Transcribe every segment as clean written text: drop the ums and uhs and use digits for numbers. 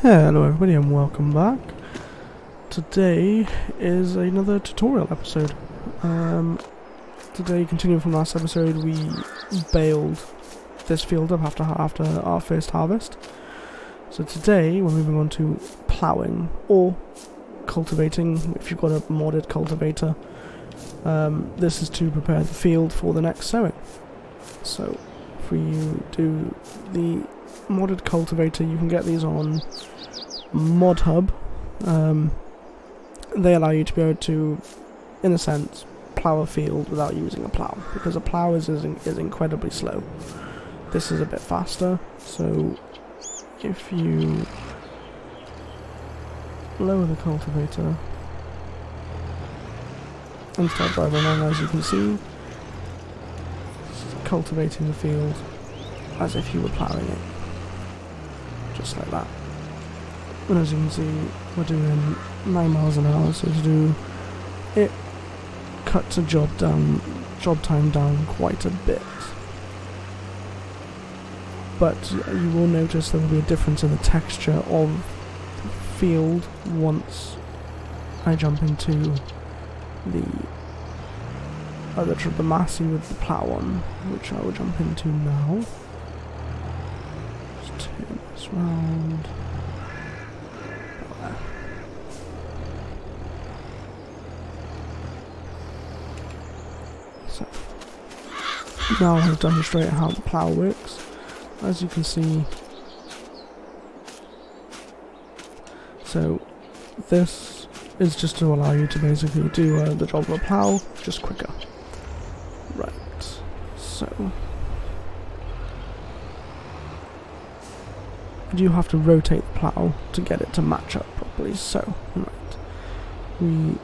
Hello everybody and welcome back. Today is another tutorial episode. Today, continuing from last episode, we baled this field up after our first harvest. So today we're moving on to ploughing or cultivating if you've got a modded cultivator. This is to prepare the field for the next sowing. So if we do the modded cultivator, you can get these on Mod Hub. They allow you to be able to, in a sense, plough a field without using a plough, because a plough is incredibly slow. This is a bit faster, so if you lower the cultivator and start driving along, as you can see, cultivating the field as if you were ploughing it, just like that. And as you can see, we're doing 9 miles an hour, so to do it cuts a job time down quite a bit. But you will notice there will be a difference in the texture of the field once I jump into the Massey with the plough on, which I will jump into now. Just turn this round. So now I'll demonstrate how the plough works. As you can see, so this is just to allow you to basically do the job of a plough just quicker. Right, so you have to rotate the plough to get it to match up properly. So, right, we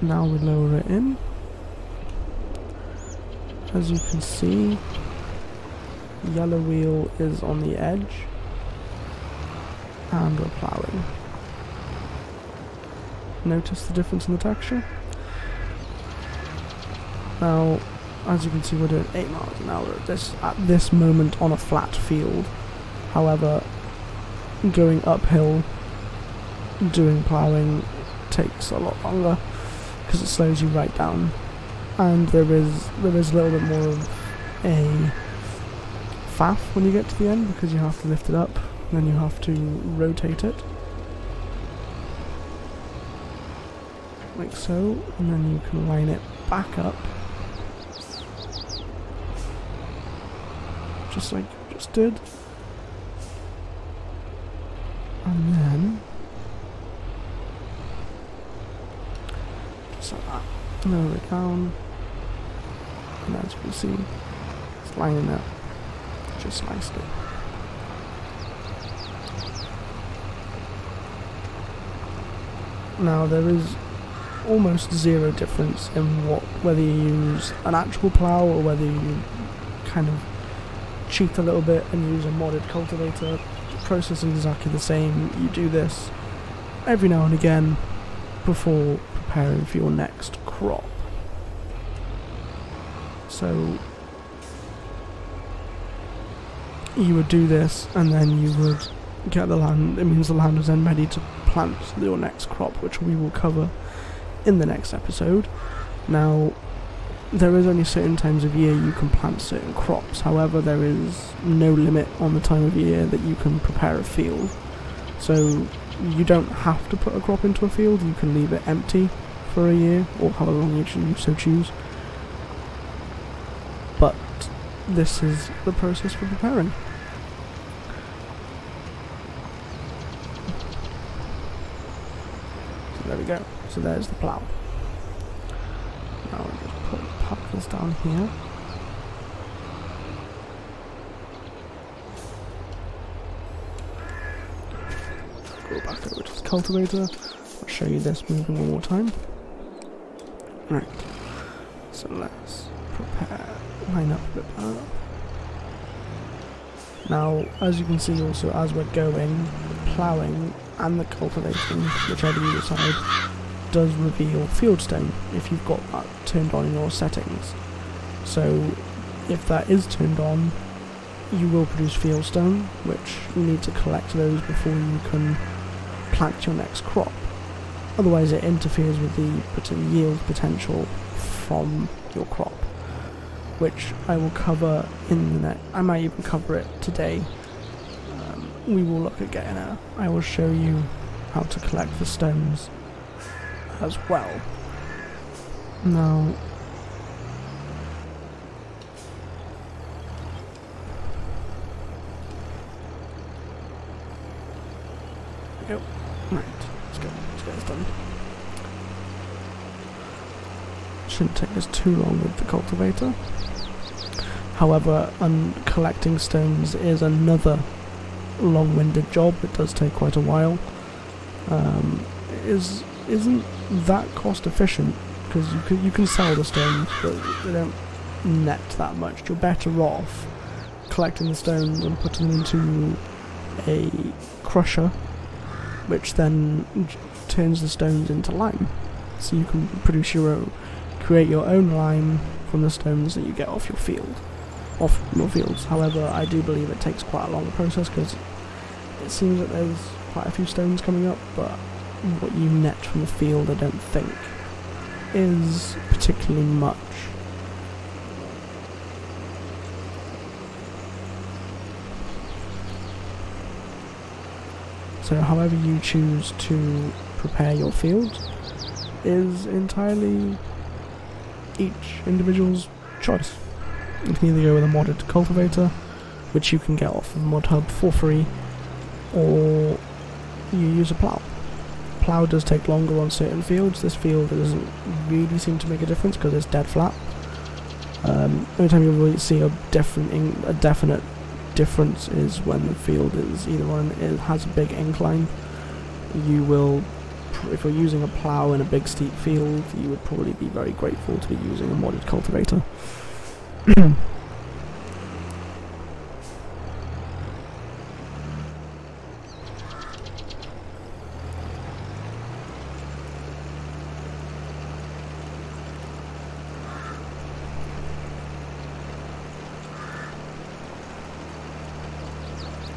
lower it in. As you can see, yellow wheel is on the edge, and we're ploughing. Notice the difference in the texture? Now, as you can see, we're doing 8 miles an hour at this moment on a flat field. However, going uphill, doing ploughing takes a lot longer because it slows you right down. And there is a little bit more of a faff when you get to the end, because you have to lift it up, then you have to rotate it like so, and then you can line it back up just like you just did, and then just like that, lower it down. And as you can see, it's lining up just nicely. Now there is almost zero difference in whether you use an actual plough or whether you kind of cheat a little bit and use a modded cultivator. The process is exactly the same. You do this every now and again before preparing for your next crop. So you would do this, and then you would get the land. It means the land is then ready to plant your next crop, which we will cover in the next episode. Now, there is only certain times of year you can plant certain crops. However, there is no limit on the time of year that you can prepare a field. So you don't have to put a crop into a field. You can leave it empty for a year, or however long you so choose. But this is the process for preparing. So there we go. So there's the plough. Now I'll just park this down here. Go back over to the cultivator. I'll show you this moving one more time. Right. So let's prepare. Line up a bit better. Now, as you can see also, as we're going, the ploughing and the cultivating, whichever you decide, does reveal field stone if you've got that turned on in your settings. So if that is turned on, you will produce fieldstone, which you need to collect those before you can plant your next crop. Otherwise it interferes with the yield potential from your crop, which I will cover in the next. I might even cover it today. We will look at getting I will show you how to collect the stones as well. Now, yep. Right, let's get this done. Shouldn't take us too long with the cultivator. However, collecting stones is another long-winded job. It does take quite a while. It isn't that cost efficient because you can sell the stones, but they don't net that much. You're better off collecting the stones and putting them into a crusher, which then turns the stones into lime. So you can create your own lime from the stones that you get off your fields. However, I do believe it takes quite a long process because it seems that there's quite a few stones coming up, but what you net from the field I don't think is particularly much. So however you choose to prepare your field is entirely each individual's choice. You can either go with a modded cultivator, which you can get off of Mod Hub for free, or you use a plough. Plough does take longer on certain fields. This field doesn't really seem to make a difference because it's dead flat. Only time you really see a definite difference is when the field is either it has a big incline. You will, if you're using a plough in a big steep field, you would probably be very grateful to be using a modded cultivator.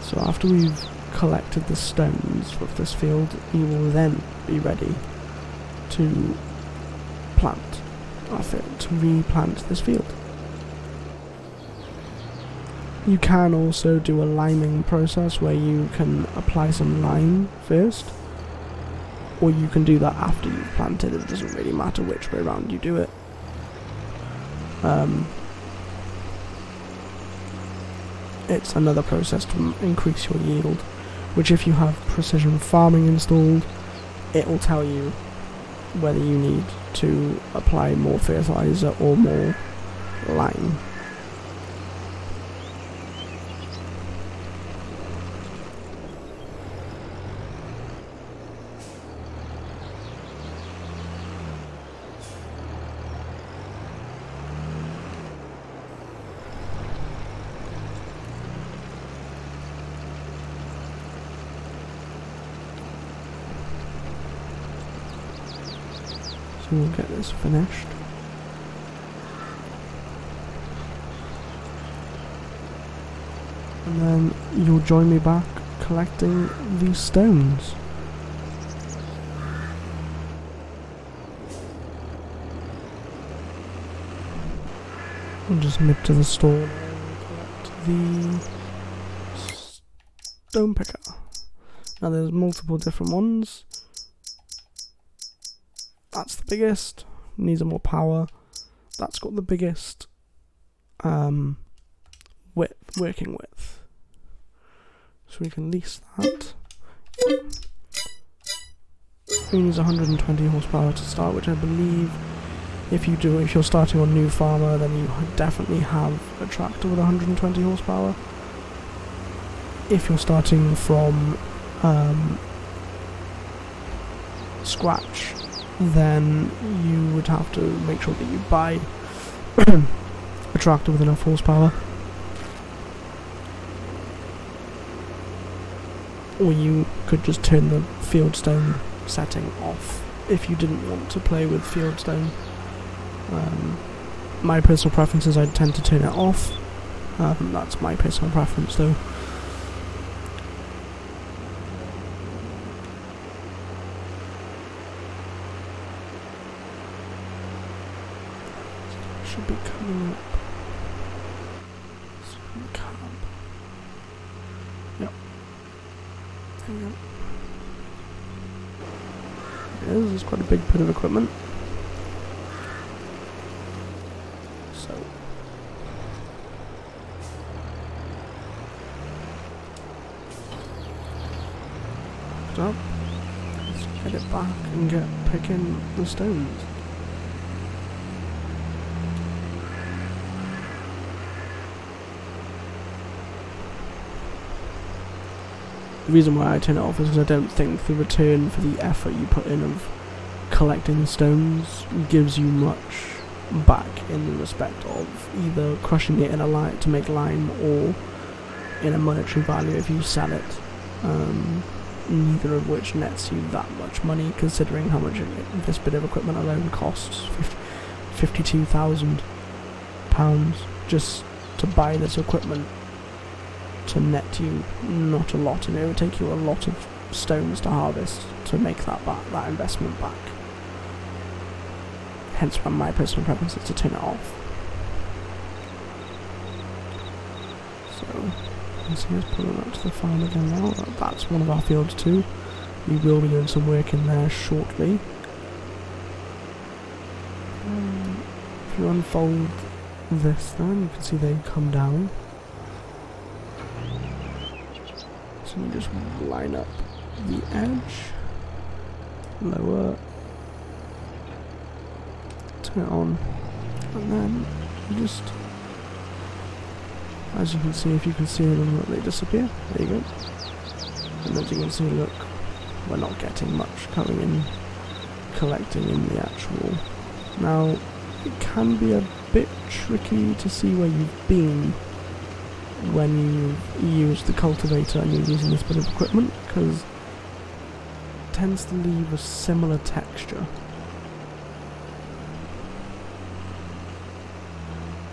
So after we've collected the stones of this field, you will then be ready to replant this field. You can also do a liming process where you can apply some lime first, or you can do that after you've planted. It doesn't really matter which way around you do it. It's another process to increase your yield, which if you have precision farming installed, it will tell you whether you need to apply more fertilizer or more lime. So we'll get this finished. And then you'll join me back collecting these stones. I'll just nip to the store and collect the stone picker. Now there's multiple different ones. That's the biggest, needs more power. That's got the biggest working width. So we can lease that. It needs 120 horsepower to start, which I believe if you're starting on New Farmer, then you definitely have a tractor with 120 horsepower. If you're starting from scratch, then you would have to make sure that you buy a tractor with enough horsepower, or you could just turn the fieldstone setting off if you didn't want to play with fieldstone. My personal preference is I tend to turn it off That's my personal preference though. Should be coming up. Cab. Yep. There we go. It is. It's quite a big bit of equipment. So. Up. Let's get it back and get picking the stones. The reason why I turn it off is because I don't think the return for the effort you put in of collecting the stones gives you much back in the respect of either crushing it in a lime to make lime or in a monetary value if you sell it. Neither of which nets you that much money, considering how much this bit of equipment alone costs. £52,000 just to buy this equipment to net you not a lot, and it would take you a lot of stones to harvest to make that investment back. Hence why my personal preference is to turn it off. So you see us pulling up to the farm again now. That's one of our fields too. We will be doing some work in there shortly. If you unfold this then, you can see they come down. So you just line up the edge, lower, turn it on, and then you just, as you can see, if you can see them, they disappear. There you go. And as you can see, look, we're not getting much coming in, collecting in the actual. Now, it can be a bit tricky to see where you've been when you use the cultivator and you're using this bit of equipment, because it tends to leave a similar texture.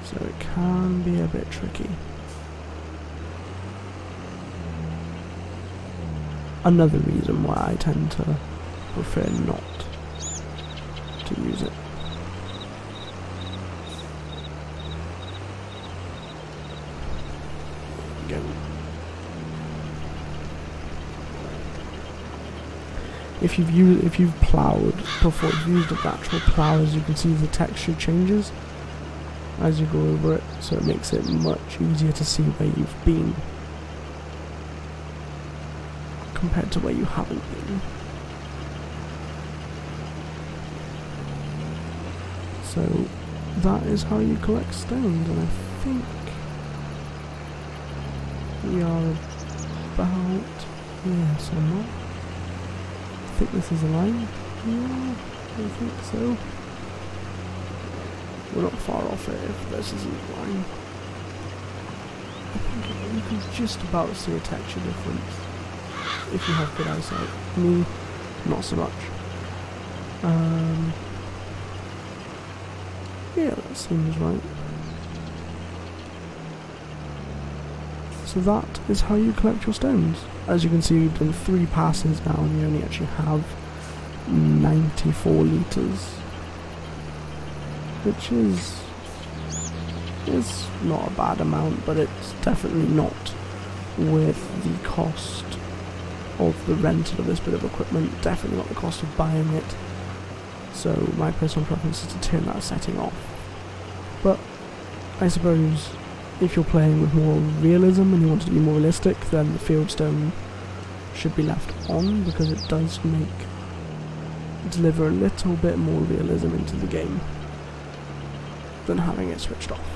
So it can be a bit tricky. Another reason why I tend to prefer not to use it. If you've ploughed before, if you've used a natural plough, as you can see the texture changes as you go over it, so it makes it much easier to see where you've been compared to where you haven't been. So that is how you collect stones, and I think we are about here somewhere. I think this is a line. Yeah, I think so. We're not far off it if this isn't a line. I think you can just about see a texture difference if you have good eyesight. Me, not so much. Yeah, that seems right. So that is how you collect your stones. As you can see, we've done 3 passes now, and you only actually have 94 litres, which is not a bad amount, but it's definitely not worth the cost of the rental of this bit of equipment, definitely not the cost of buying it. So my personal preference is to turn that setting off. But I suppose if you're playing with more realism and you want it to be more realistic, then the fieldstone should be left on, because it does deliver a little bit more realism into the game than having it switched off.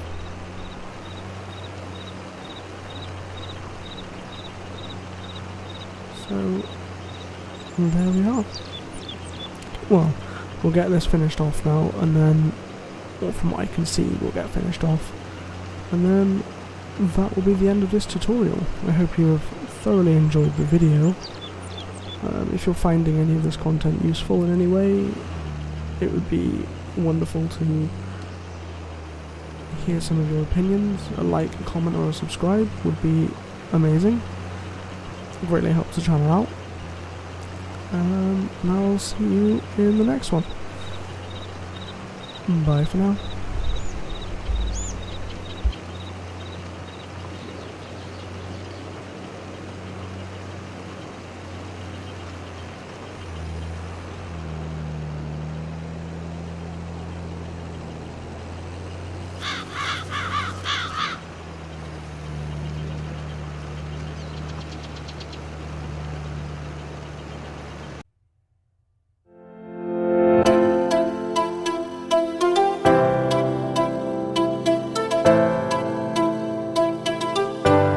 So there we are. Well, we'll get this finished off now, and then, or from what I can see, we'll get finished off. And then that will be the end of this tutorial. I hope you have thoroughly enjoyed the video. If you're finding any of this content useful in any way, it would be wonderful to hear some of your opinions. A like, a comment or a subscribe would be amazing. It greatly helps the channel out. And I'll see you in the next one. Bye for now.